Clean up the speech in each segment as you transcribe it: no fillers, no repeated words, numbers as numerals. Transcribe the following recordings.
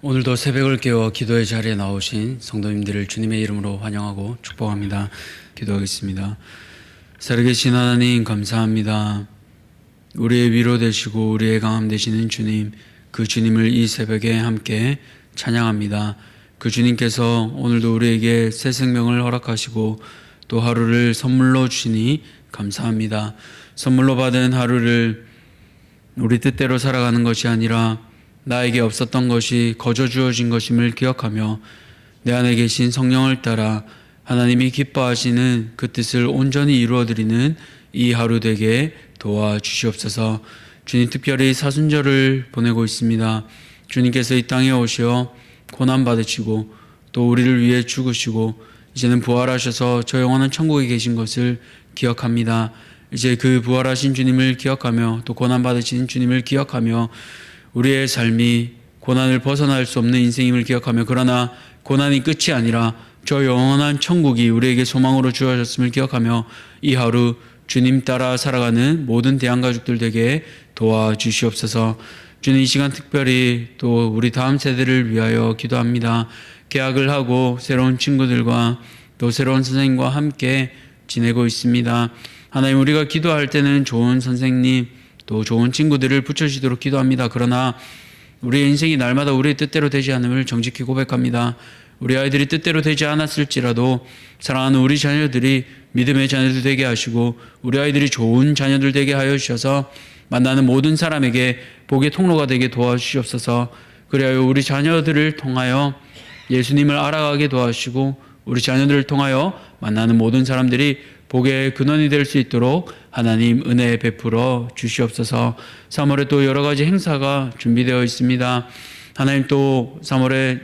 오늘도 새벽을 깨워 기도의 자리에 나오신 성도님들을 주님의 이름으로 환영하고 축복합니다. 기도하겠습니다. 살아계신 하나님 감사합니다. 우리의 위로 되시고 우리의 강함 되시는 주님, 그 주님을 이 새벽에 함께 찬양합니다. 그 주님께서 오늘도 우리에게 새 생명을 허락하시고 또 하루를 선물로 주시니 감사합니다. 선물로 받은 하루를 우리 뜻대로 살아가는 것이 아니라 나에게 없었던 것이 거저 주어진 것임을 기억하며 내 안에 계신 성령을 따라 하나님이 기뻐하시는 그 뜻을 온전히 이루어드리는 이 하루 되게 도와주시옵소서. 주님, 특별히 사순절을 보내고 있습니다. 주님께서 이 땅에 오시어 고난받으시고 또 우리를 위해 죽으시고 이제는 부활하셔서 저 영원한 천국에 계신 것을 기억합니다. 이제 그 부활하신 주님을 기억하며 또 고난받으신 주님을 기억하며 우리의 삶이 고난을 벗어날 수 없는 인생임을 기억하며, 그러나 고난이 끝이 아니라 저 영원한 천국이 우리에게 소망으로 주어졌음을 기억하며 이 하루 주님 따라 살아가는 모든 대한가족들 되게 도와주시옵소서. 주님, 이 시간 특별히 또 우리 다음 세대를 위하여 기도합니다. 개학을 하고 새로운 친구들과 또 새로운 선생님과 함께 지내고 있습니다. 하나님, 우리가 기도할 때는 좋은 선생님 또 좋은 친구들을 붙여주시도록 기도합니다. 그러나 우리의 인생이 날마다 우리의 뜻대로 되지 않음을 정직히 고백합니다. 우리 아이들이 뜻대로 되지 않았을지라도 사랑하는 우리 자녀들이 믿음의 자녀들 되게 하시고 우리 아이들이 좋은 자녀들 되게 하여 주셔서 만나는 모든 사람에게 복의 통로가 되게 도와주시옵소서. 그리하여 우리 자녀들을 통하여 예수님을 알아가게 도와주시고 우리 자녀들을 통하여 만나는 모든 사람들이 복의 근원이 될 수 있도록 하나님 은혜 베풀어 주시옵소서. 3월에 또 여러 가지 행사가 준비되어 있습니다. 하나님, 또 3월에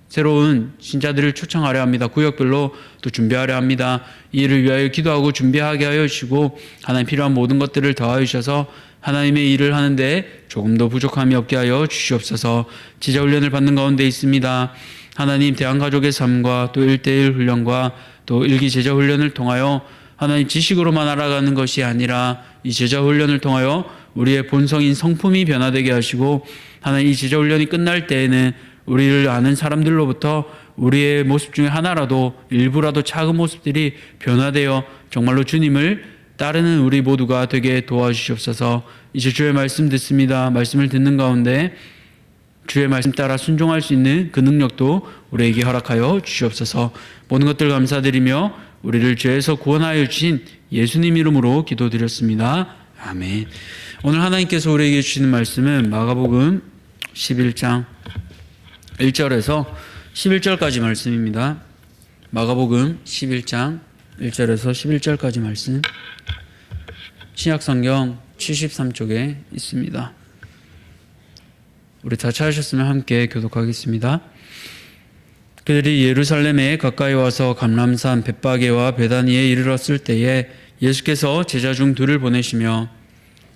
새로운 신자들을 초청하려 합니다. 구역별로 또 준비하려 합니다. 이를 위하여 기도하고 준비하게 하여 주시고 하나님 필요한 모든 것들을 더하여 주셔서 하나님의 일을 하는데 조금 더 부족함이 없게 하여 주시옵소서. 지자훈련을 받는 가운데 있습니다. 하나님, 대한가족의 삶과 또 1:1 훈련과 또 일기 제자 훈련을 통하여 하나님 지식으로만 알아가는 것이 아니라 이 제자 훈련을 통하여 우리의 본성인 성품이 변화되게 하시고 하나님, 이 제자 훈련이 끝날 때에는 우리를 아는 사람들로부터 우리의 모습 중에 하나라도 일부라도 작은 모습들이 변화되어 정말로 주님을 따르는 우리 모두가 되게 도와주시옵소서. 이제 주의 말씀 듣습니다. 말씀을 듣는 가운데 주의 말씀 따라 순종할 수 있는 그 능력도 우리에게 허락하여 주시옵소서. 모든 것들 감사드리며 우리를 죄에서 구원하여 주신 예수님 이름으로 기도드렸습니다. 아멘. 오늘 하나님께서 우리에게 주시는 말씀은 마가복음 11장 1절에서 11절까지 말씀입니다. 마가복음 11장 1절에서 11절까지 말씀, 신약성경 73쪽에 있습니다. 우리 다 찾으셨으면 함께 교독하겠습니다. 그들이 예루살렘에 가까이 와서 감람산 벳바게와 베다니에 이르렀을 때에 예수께서 제자 중 둘을 보내시며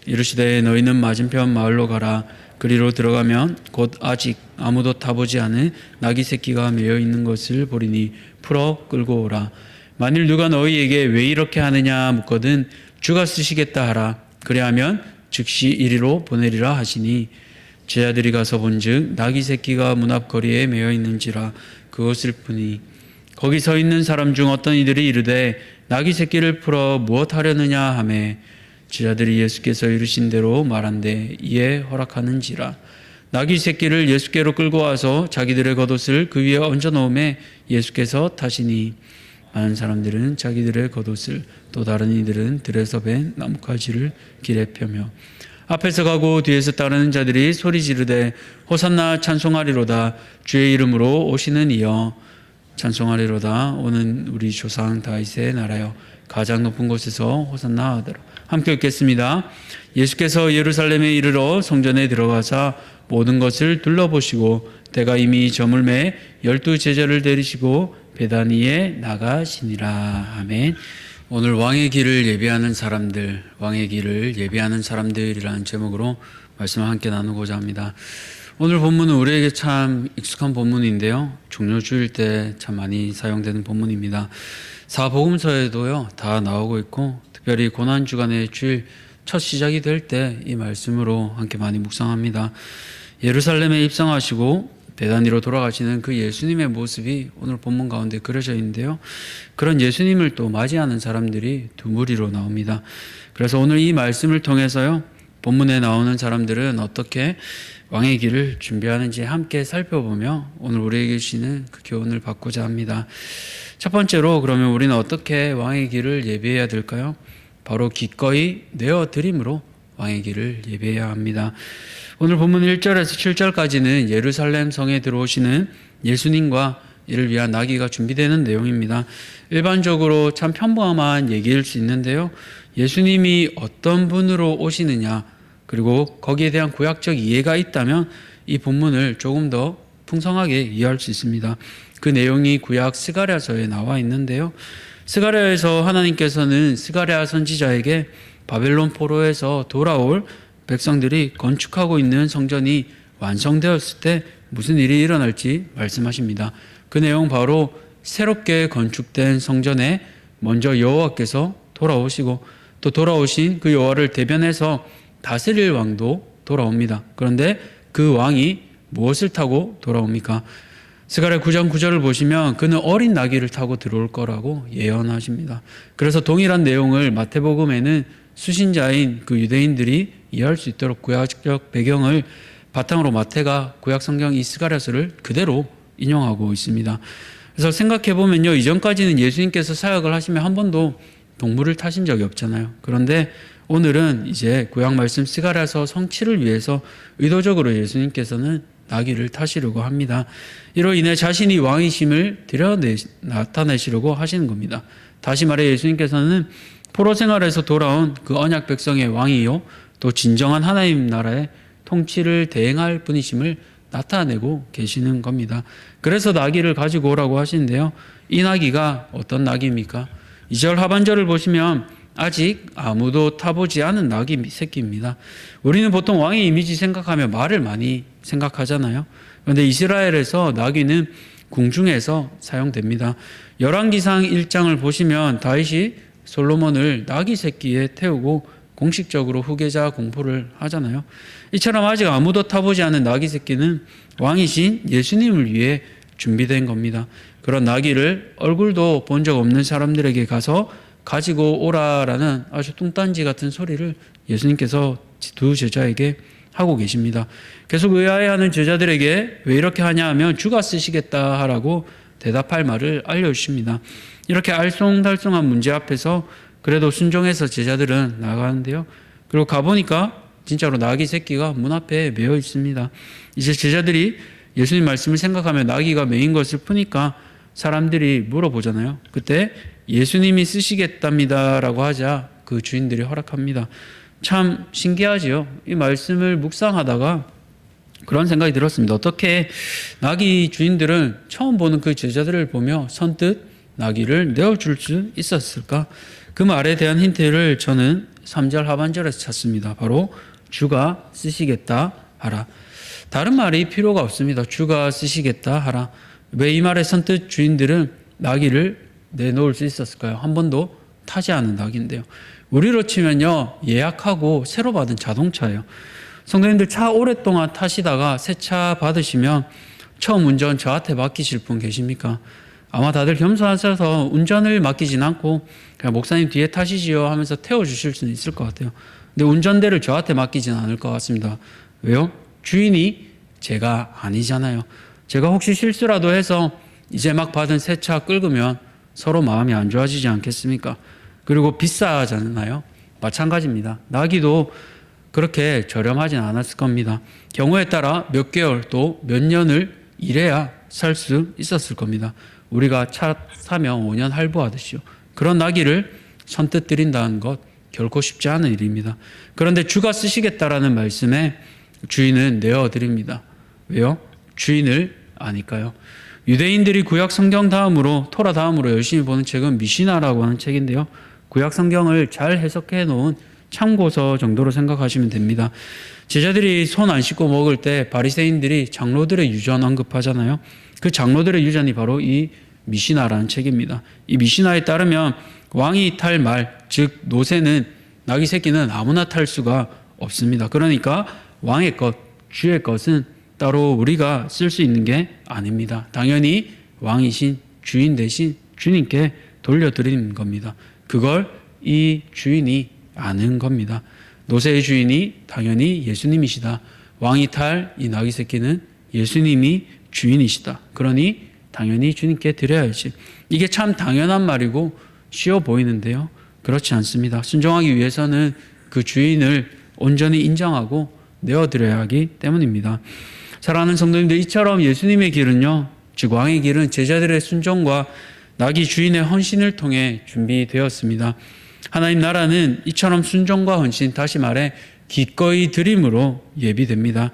이르시되 너희는 맞은편 마을로 가라. 그리로 들어가면 곧 아직 아무도 타보지 않은 나귀 새끼가 매여 있는 것을 보리니 풀어 끌고 오라. 만일 누가 너희에게 왜 이렇게 하느냐 묻거든 주가 쓰시겠다 하라. 그리하면 즉시 이리로 보내리라 하시니 제자들이 가서 본즉 나귀 새끼가 문 앞 거리에 매여 있는지라 그것을 보니 거기 서 있는 사람 중 어떤 이들이 이르되 나귀 새끼를 풀어 무엇 하려느냐 하매 제자들이 예수께서 이르신 대로 말한대 이에 허락하는지라. 나귀 새끼를 예수께로 끌고 와서 자기들의 겉옷을 그 위에 얹어 놓음에 예수께서 타시니 많은 사람들은 자기들의 겉옷을 또 다른 이들은 들에서 벤 나뭇가지를 길에 펴며 앞에서 가고 뒤에서 따르는 자들이 소리 지르되 호산나 찬송하리로다. 주의 이름으로 오시는 이여 찬송하리로다. 오는 우리 조상 다윗의 나라여 가장 높은 곳에서 호산나 하더라. 함께 읽겠습니다. 예수께서 예루살렘에 이르러 성전에 들어가사 모든 것을 둘러보시고 때가 이미 저물매 12 제자를 데리시고 베다니에 나가시니라. 아멘. 오늘 왕의 길을 예비하는 사람들, 왕의 길을 예비하는 사람들이라는 제목으로 말씀을 함께 나누고자 합니다. 오늘 본문은 우리에게 참 익숙한 본문인데요, 종료주일 때 참 많이 사용되는 본문입니다. 사복음서에도요 다 나오고 있고, 특별히 고난주간의 주일 첫 시작이 될 때 이 말씀으로 함께 많이 묵상합니다. 예루살렘에 입성하시고 배단위로 돌아가시는 그 예수님의 모습이 오늘 본문 가운데 그려져 있는데요. 그런 예수님을 또 맞이하는 사람들이 두 무리로 나옵니다. 그래서 오늘 이 말씀을 통해서요, 본문에 나오는 사람들은 어떻게 왕의 길을 준비하는지 함께 살펴보며 오늘 우리에게 주시는 그 교훈을 받고자 합니다. 첫 번째로 그러면 우리는 어떻게 왕의 길을 예비해야 될까요? 바로 기꺼이 내어드림으로 왕의 길을 예비해야 합니다. 오늘 본문 1절에서 7절까지는 예루살렘 성에 들어오시는 예수님과 이를 위한 나귀가 준비되는 내용입니다. 일반적으로 참 평범한 얘기일 수 있는데요. 예수님이 어떤 분으로 오시느냐, 그리고 거기에 대한 구약적 이해가 있다면 이 본문을 조금 더 풍성하게 이해할 수 있습니다. 그 내용이 구약 스가랴서에 나와 있는데요. 스가랴에서 하나님께서는 스가랴 선지자에게 바벨론 포로에서 돌아올 백성들이 건축하고 있는 성전이 완성되었을 때 무슨 일이 일어날지 말씀하십니다. 그 내용 바로 새롭게 건축된 성전에 먼저 여호와께서 돌아오시고 또 돌아오신 그 여호와를 대변해서 다스릴 왕도 돌아옵니다. 그런데 그 왕이 무엇을 타고 돌아옵니까? 스가랴 9장 9절을 보시면 그는 어린 나귀를 타고 들어올 거라고 예언하십니다. 그래서 동일한 내용을 마태복음에는 수신자인 그 유대인들이 이해할 수 있도록 구약적 배경을 바탕으로 마태가 구약 성경 이 스가랴서를 그대로 인용하고 있습니다. 그래서 생각해 보면요, 이전까지는 예수님께서 사역을 하시면 한 번도 동물을 타신 적이 없잖아요. 그런데 오늘은 이제 구약 말씀 스가랴서 성취를 위해서 의도적으로 예수님께서는 나귀를 타시려고 합니다. 이로 인해 자신이 왕이심을 나타내시려고 하시는 겁니다. 다시 말해 예수님께서는 포로 생활에서 돌아온 그 언약 백성의 왕이요, 또 진정한 하나님 나라의 통치를 대행할 분이심을 나타내고 계시는 겁니다. 그래서 나귀를 가지고 오라고 하시는데요. 이 나귀가 어떤 나귀입니까? 2절 하반절을 보시면 아직 아무도 타보지 않은 나귀 새끼입니다. 우리는 보통 왕의 이미지 생각하면 말을 많이 생각하잖아요. 그런데 이스라엘에서 나귀는 궁중에서 사용됩니다. 열왕기상 1장을 보시면 다윗이 솔로몬을 나귀 새끼에 태우고 공식적으로 후계자 공포를 하잖아요. 이처럼 아직 아무도 타보지 않은 나귀 새끼는 왕이신 예수님을 위해 준비된 겁니다. 그런 나귀를 얼굴도 본 적 없는 사람들에게 가서 가지고 오라라는 아주 뚱딴지 같은 소리를 예수님께서 두 제자에게 하고 계십니다. 계속 의아해하는 제자들에게 왜 이렇게 하냐 하면 주가 쓰시겠다 하라고 대답할 말을 알려주십니다. 이렇게 알쏭달쏭한 문제 앞에서 그래도 순종해서 제자들은 나가는데요. 그리고 가보니까 진짜로 나귀 새끼가 문 앞에 메어 있습니다. 이제 제자들이 예수님 말씀을 생각하며 나귀가 메인 것을 푸니까 사람들이 물어보잖아요. 그때 예수님이 쓰시겠답니다 라고 하자 그 주인들이 허락합니다. 참 신기하지요. 이 말씀을 묵상하다가 그런 생각이 들었습니다. 어떻게 나귀 주인들은 처음 보는 그 제자들을 보며 선뜻 나귀를 내어줄 수 있었을까? 그 말에 대한 힌트를 저는 3절 하반절에서 찾습니다. 바로 주가 쓰시겠다 하라. 다른 말이 필요가 없습니다. 주가 쓰시겠다 하라. 왜 이 말에 선뜻 주인들은 나귀를 내놓을 수 있었을까요? 한 번도 타지 않은 나귀인데요. 우리로 치면요, 예약하고 새로 받은 자동차예요. 성도님들 차 오랫동안 타시다가 새 차 받으시면 처음 운전 저한테 맡기실 분 계십니까? 아마 다들 겸손하셔서 운전을 맡기진 않고 그냥 목사님 뒤에 타시지요 하면서 태워주실 수는 있을 것 같아요. 근데 운전대를 저한테 맡기진 않을 것 같습니다. 왜요? 주인이 제가 아니잖아요. 제가 혹시 실수라도 해서 이제 막 받은 새 차 끌으면 서로 마음이 안 좋아지지 않겠습니까? 그리고 비싸잖아요. 마찬가지입니다. 나귀도 그렇게 저렴하진 않았을 겁니다. 경우에 따라 몇 개월 또 몇 년을 일해야 살 수 있었을 겁니다. 우리가 차 사면 5년 할부하듯이요. 그런 나귀를 선뜻 드린다는 것 결코 쉽지 않은 일입니다. 그런데 주가 쓰시겠다라는 말씀에 주인은 내어드립니다. 왜요? 주인을 아니까요. 유대인들이 구약 성경 다음으로 토라 다음으로 열심히 보는 책은 미시나라고 하는 책인데요. 구약 성경을 잘 해석해 놓은 참고서 정도로 생각하시면 됩니다. 제자들이 손 안 씻고 먹을 때 바리새인들이 장로들의 유전 언급하잖아요. 그 장로들의 유전이 바로 이 미시나라는 책입니다. 이 미시나에 따르면 왕이 탈 말, 즉 노새는 나귀 새끼는 아무나 탈 수가 없습니다. 그러니까 왕의 것, 주의 것은 따로 우리가 쓸 수 있는 게 아닙니다. 당연히 왕이신 주인 대신 주님께 돌려드리는 겁니다. 그걸 이 주인이 아는 겁니다. 노새의 주인이 당연히 예수님이시다. 왕이 탈 이 나귀 새끼는 예수님이 주인이시다. 그러니 당연히 주님께 드려야지. 이게 참 당연한 말이고 쉬워 보이는데요. 그렇지 않습니다. 순종하기 위해서는 그 주인을 온전히 인정하고 내어드려야 하기 때문입니다. 사랑하는 성도님들, 이처럼 예수님의 길은요, 즉 왕의 길은 제자들의 순종과 나귀 주인의 헌신을 통해 준비되었습니다. 하나님 나라는 이처럼 순종과 헌신, 다시 말해 기꺼이 드림으로 예비됩니다.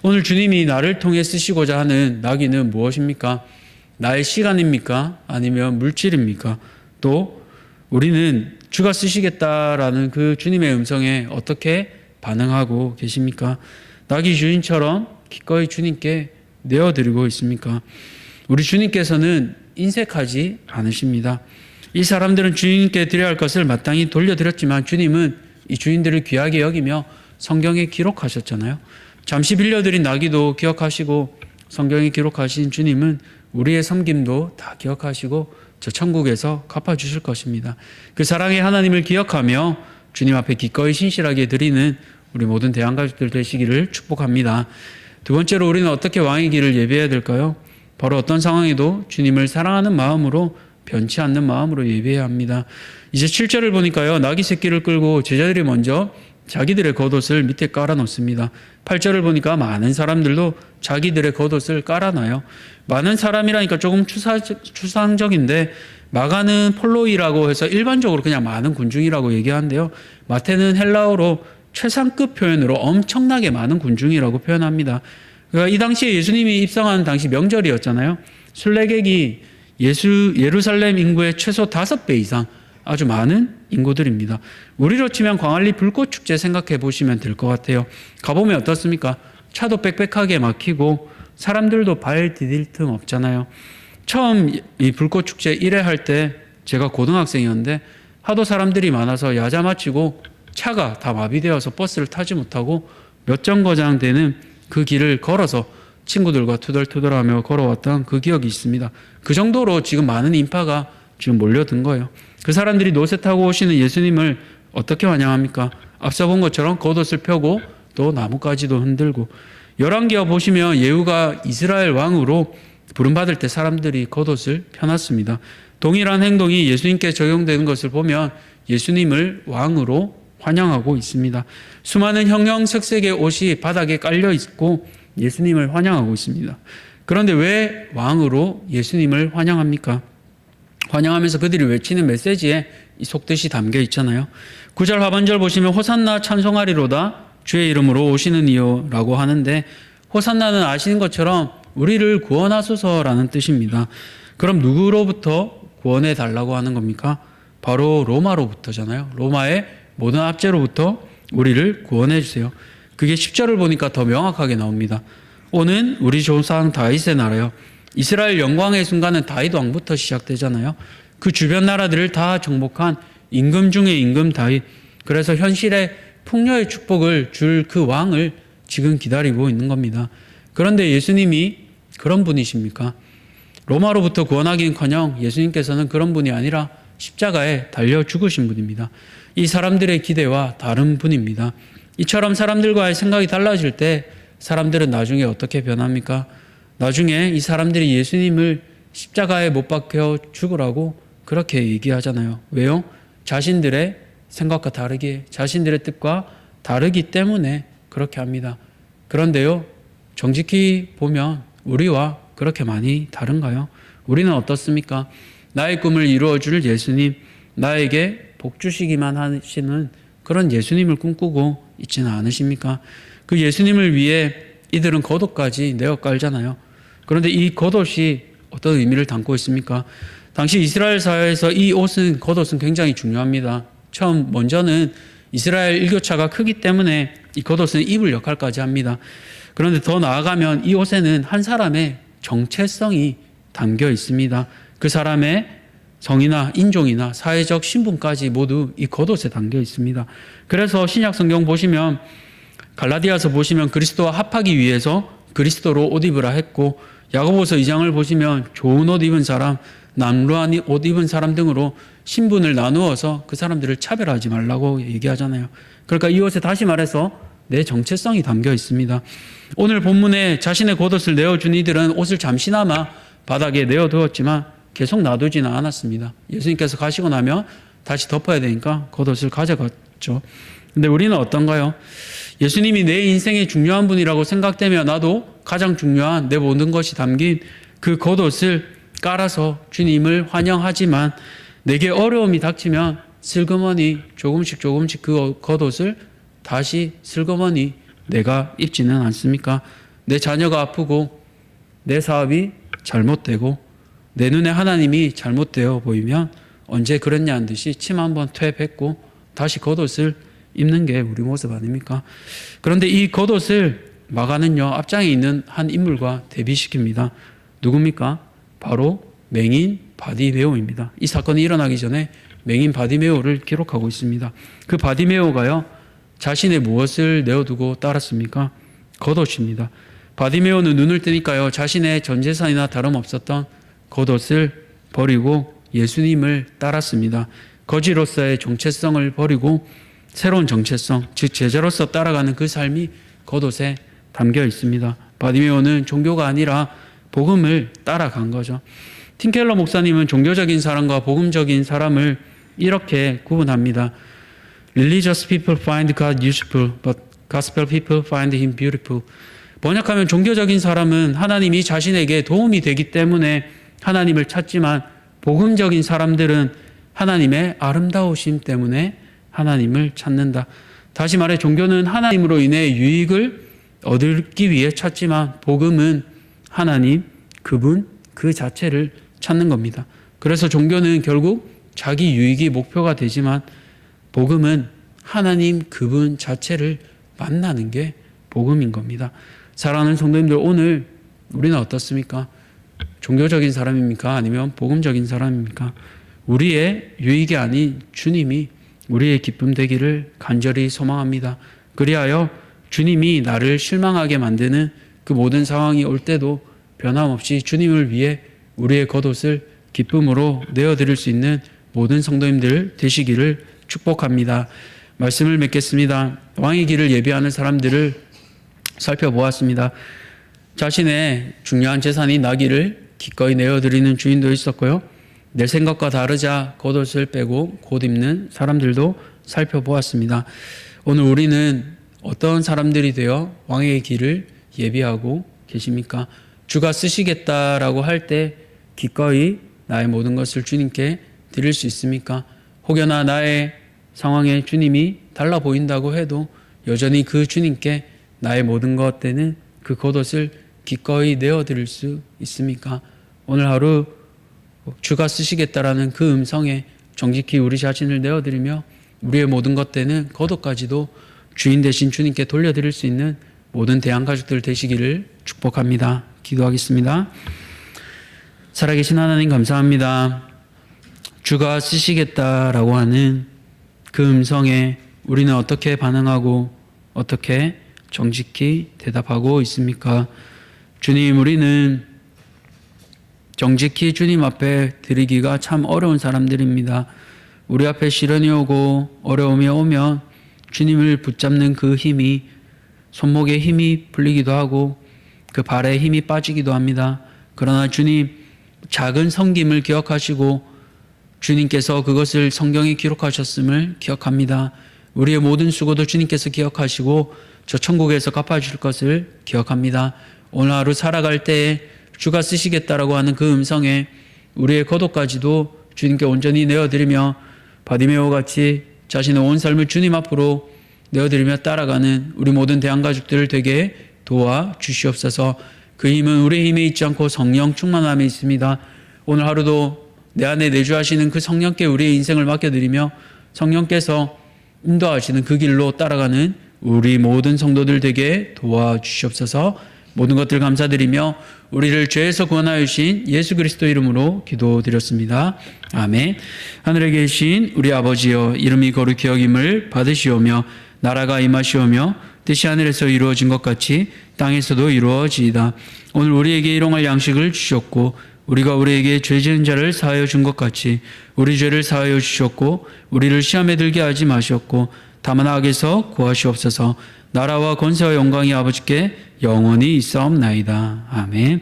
오늘 주님이 나를 통해 쓰시고자 하는 나귀는 무엇입니까? 나의 시간입니까? 아니면 물질입니까? 또 우리는 주가 쓰시겠다라는 그 주님의 음성에 어떻게 반응하고 계십니까? 나귀 주인처럼 기꺼이 주님께 내어드리고 있습니까? 우리 주님께서는 인색하지 않으십니다. 이 사람들은 주인께 드려야 할 것을 마땅히 돌려드렸지만 주님은 이 주인들을 귀하게 여기며 성경에 기록하셨잖아요. 잠시 빌려드린 나귀도 기억하시고 성경에 기록하신 주님은 우리의 섬김도 다 기억하시고 저 천국에서 갚아주실 것입니다. 그 사랑의 하나님을 기억하며 주님 앞에 기꺼이 신실하게 드리는 우리 모든 대한가족들 되시기를 축복합니다. 두 번째로 우리는 어떻게 왕의 길을 예비해야 될까요? 바로 어떤 상황에도 주님을 사랑하는 마음으로, 변치 않는 마음으로 예비해야 합니다. 이제 7절을 보니까요, 나귀 새끼를 끌고 제자들이 먼저 자기들의 겉옷을 밑에 깔아놓습니다. 8절을 보니까 많은 사람들도 자기들의 겉옷을 깔아놔요. 많은 사람이라니까 조금 추상적인데, 마가는 폴로이라고 해서 일반적으로 그냥 많은 군중이라고 얘기하는데요, 마태는 헬라어로 최상급 표현으로 엄청나게 많은 군중이라고 표현합니다. 그러니까 이 당시에 예수님이 입성한 당시 명절이었잖아요. 순례객이 예루살렘 인구의 최소 5배 이상 아주 많은 인구들입니다. 우리로 치면 광안리 불꽃축제 생각해 보시면 될 것 같아요. 가보면 어떻습니까? 차도 빽빽하게 막히고 사람들도 발 디딜 틈 없잖아요. 처음 이 불꽃축제 1회 할 때 제가 고등학생이었는데 하도 사람들이 많아서 야자 마치고 차가 다 마비되어서 버스를 타지 못하고 몇 정거장 되는 그 길을 걸어서 친구들과 투덜투덜하며 걸어왔던 그 기억이 있습니다. 그 정도로 지금 많은 인파가 지금 몰려든 거예요. 그 사람들이 노새 타고 오시는 예수님을 어떻게 환영합니까? 앞서 본 것처럼 겉옷을 펴고 또 나뭇가지도 흔들고, 열왕기하 보시면 예후가 이스라엘 왕으로 부름받을 때 사람들이 겉옷을 펴놨습니다. 동일한 행동이 예수님께 적용되는 것을 보면 예수님을 왕으로 환영하고 있습니다. 수많은 형형색색의 옷이 바닥에 깔려 있고 예수님을 환영하고 있습니다. 그런데 왜 왕으로 예수님을 환영합니까? 환영하면서 그들이 외치는 메시지에 이 속뜻이 담겨 있잖아요. 9절 하반절 보시면 호산나 찬송하리로다 주의 이름으로 오시는 이요 라고 하는데, 호산나는 아시는 것처럼 우리를 구원하소서라는 뜻입니다. 그럼 누구로부터 구원해 달라고 하는 겁니까? 바로 로마로부터잖아요. 로마의 모든 압제로부터 우리를 구원해 주세요. 그게 10절을 보니까 더 명확하게 나옵니다. 오는 우리 조상 다윗의 나라요. 이스라엘 영광의 순간은 다윗 왕부터 시작되잖아요. 그 주변 나라들을 다 정복한 임금 중에 임금 다윗. 그래서 현실의 풍요의 축복을 줄 그 왕을 지금 기다리고 있는 겁니다. 그런데 예수님이 그런 분이십니까? 로마로부터 구원하기는커녕 예수님께서는 그런 분이 아니라 십자가에 달려 죽으신 분입니다. 이 사람들의 기대와 다른 분입니다. 이처럼 사람들과의 생각이 달라질 때 사람들은 나중에 어떻게 변합니까? 나중에 이 사람들이 예수님을 십자가에 못 박혀 죽으라고 그렇게 얘기하잖아요. 왜요? 자신들의 생각과 다르게, 자신들의 뜻과 다르기 때문에 그렇게 합니다. 그런데요, 정직히 보면 우리와 그렇게 많이 다른가요? 우리는 어떻습니까? 나의 꿈을 이루어줄 예수님, 나에게 복 주시기만 하시는 그런 예수님을 꿈꾸고 있지는 않으십니까? 그 예수님을 위해 이들은 겉옷까지 내어 깔잖아요. 그런데 이 겉옷이 어떤 의미를 담고 있습니까? 당시 이스라엘 사회에서 이 옷은, 겉옷은 굉장히 중요합니다. 먼저는 이스라엘 일교차가 크기 때문에 이 겉옷은 입을 역할까지 합니다. 그런데 더 나아가면 이 옷에는 한 사람의 정체성이 담겨 있습니다. 그 사람의 성이나 인종이나 사회적 신분까지 모두 이 겉옷에 담겨 있습니다. 그래서 신약 성경 보시면 갈라디아서 보시면 그리스도와 합하기 위해서 그리스도로 옷 입으라 했고, 야고보서 2장을 보시면 좋은 옷 입은 사람, 남루한 옷 입은 사람 등으로 신분을 나누어서 그 사람들을 차별하지 말라고 얘기하잖아요. 그러니까 이 옷에 다시 말해서 내 정체성이 담겨 있습니다. 오늘 본문에 자신의 겉옷을 내어준 이들은 옷을 잠시나마 바닥에 내어두었지만 계속 놔두지는 않았습니다. 예수님께서 가시고 나면 다시 덮어야 되니까 겉옷을 가져갔죠. 근데 우리는 어떤가요? 예수님이 내 인생의 중요한 분이라고 생각되며 나도 가장 중요한 내 모든 것이 담긴 그 겉옷을 깔아서 주님을 환영하지만 내게 어려움이 닥치면 슬그머니 조금씩 그 겉옷을 다시 슬그머니 내가 입지는 않습니까? 내 자녀가 아프고 내 사업이 잘못되고 내 눈에 하나님이 잘못되어 보이면 언제 그랬냐는 듯이 침 한번 퇴 뱉고 다시 겉옷을 입는 게 우리 모습 아닙니까? 그런데 이 겉옷을 마가는요, 앞장에 있는 한 인물과 대비시킵니다. 누굽니까? 바로 맹인 바디메오입니다. 이 사건이 일어나기 전에 맹인 바디메오를 기록하고 있습니다. 그 바디메오가요, 자신의 무엇을 내어두고 따랐습니까? 겉옷입니다. 바디메오는 눈을 뜨니까요, 자신의 전 재산이나 다름없었던 겉옷을 버리고 예수님을 따랐습니다. 거지로서의 정체성을 버리고 새로운 정체성, 즉 제자로서 따라가는 그 삶이 겉옷에 담겨 있습니다. 바디메오는 종교가 아니라 복음을 따라간 거죠. 팀 켈러 목사님은 종교적인 사람과 복음적인 사람을 이렇게 구분합니다. Religious people find God useful, but gospel people find Him beautiful. 번역하면 종교적인 사람은 하나님이 자신에게 도움이 되기 때문에 하나님을 찾지만 복음적인 사람들은 하나님의 아름다우심 때문에 하나님을 찾는다. 다시 말해 종교는 하나님으로 인해 유익을 얻기 위해 찾지만 복음은 하나님, 그분, 그 자체를 찾는 겁니다. 그래서 종교는 결국 자기 유익이 목표가 되지만 복음은 하나님, 그분 자체를 만나는 게 복음인 겁니다. 사랑하는 성도님들, 오늘 우리는 어떻습니까? 종교적인 사람입니까? 아니면 복음적인 사람입니까? 우리의 유익이 아닌 주님이 우리의 기쁨 되기를 간절히 소망합니다. 그리하여 주님이 나를 실망하게 만드는 그 모든 상황이 올 때도 변함없이 주님을 위해 우리의 겉옷을 기쁨으로 내어드릴 수 있는 모든 성도님들 되시기를 축복합니다. 말씀을 맺겠습니다. 왕의 길을 예비하는 사람들을 살펴보았습니다. 자신의 중요한 재산인 나귀를 기꺼이 내어드리는 주인도 있었고요. 내 생각과 다르자 겉옷을 빼고 곧 입는 사람들도 살펴보았습니다. 오늘 우리는 어떤 사람들이 되어 왕의 길을 예비하고 계십니까? 주가 쓰시겠다라고 할 때 기꺼이 나의 모든 것을 주님께 드릴 수 있습니까? 혹여나 나의 상황에 주님이 달라 보인다고 해도 여전히 그 주님께 나의 모든 것 되는 그 겉옷을 기꺼이 내어드릴 수 있습니까? 오늘 하루 주가 쓰시겠다라는 그 음성에 정직히 우리 자신을 내어드리며 우리의 모든 것 되는 겉옷까지도 주인 되신 주님께 돌려드릴 수 있는 모든 대한가족들 되시기를 축복합니다. 기도하겠습니다. 살아계신 하나님 감사합니다. 주가 쓰시겠다라고 하는 그 음성에 우리는 어떻게 반응하고 어떻게 정직히 대답하고 있습니까? 주님, 우리는 정직히 주님 앞에 드리기가 참 어려운 사람들입니다. 우리 앞에 시련이 오고 어려움이 오면 주님을 붙잡는 그 힘이 손목에 힘이 풀리기도 하고 그 발에 힘이 빠지기도 합니다. 그러나 주님, 작은 섬김을 기억하시고 주님께서 그것을 성경에 기록하셨음을 기억합니다. 우리의 모든 수고도 주님께서 기억하시고 저 천국에서 갚아줄 것을 기억합니다. 오늘 하루 살아갈 때에 주가 쓰시겠다라고 하는 그 음성에 우리의 겉옷까지도 주님께 온전히 내어드리며 바디메오 같이 자신의 온 삶을 주님 앞으로 내어드리며 따라가는 우리 모든 대한가족들을 되게 도와 주시옵소서. 그 힘은 우리의 힘에 있지 않고 성령 충만함에 있습니다. 오늘 하루도 내 안에 내주하시는 그 성령께 우리의 인생을 맡겨드리며 성령께서 인도하시는 그 길로 따라가는 우리 모든 성도들 되게 도와주시옵소서. 모든 것들 감사드리며 우리를 죄에서 구원하여 주신 예수 그리스도 이름으로 기도드렸습니다. 아멘. 하늘에 계신 우리 아버지여, 이름이 거룩히 여김을 받으시오며 나라가 임하시오며 뜻이 하늘에서 이루어진 것 같이 땅에서도 이루어지이다. 오늘 우리에게 일용할 양식을 주셨고 우리가 우리에게 죄 지은 자를 사하여 준 것 같이 우리 죄를 사하여 주셨고 우리를 시험에 들게 하지 마시었고 다만 악에서 구하시옵소서. 나라와 권세와 영광이 아버지께 영원히 있사옵나이다. 아멘.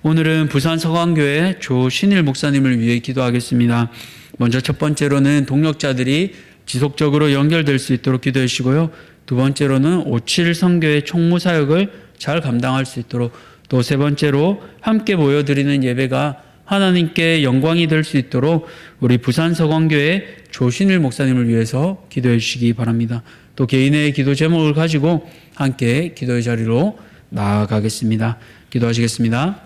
오늘은 부산 서강교회 조신일 목사님을 위해 기도하겠습니다. 먼저 첫 번째로는 동력자들이 지속적으로 연결될 수 있도록 기도해 주시고요. 두 번째로는 57 선교회 총무 사역을 잘 감당할 수 있도록, 또 세 번째로 함께 모여드리는 예배가 하나님께 영광이 될 수 있도록 우리 부산 서강교회 조신일 목사님을 위해서 기도해 주시기 바랍니다. 또 개인의 기도 제목을 가지고 함께 기도의 자리로 나아가겠습니다. 기도하시겠습니다.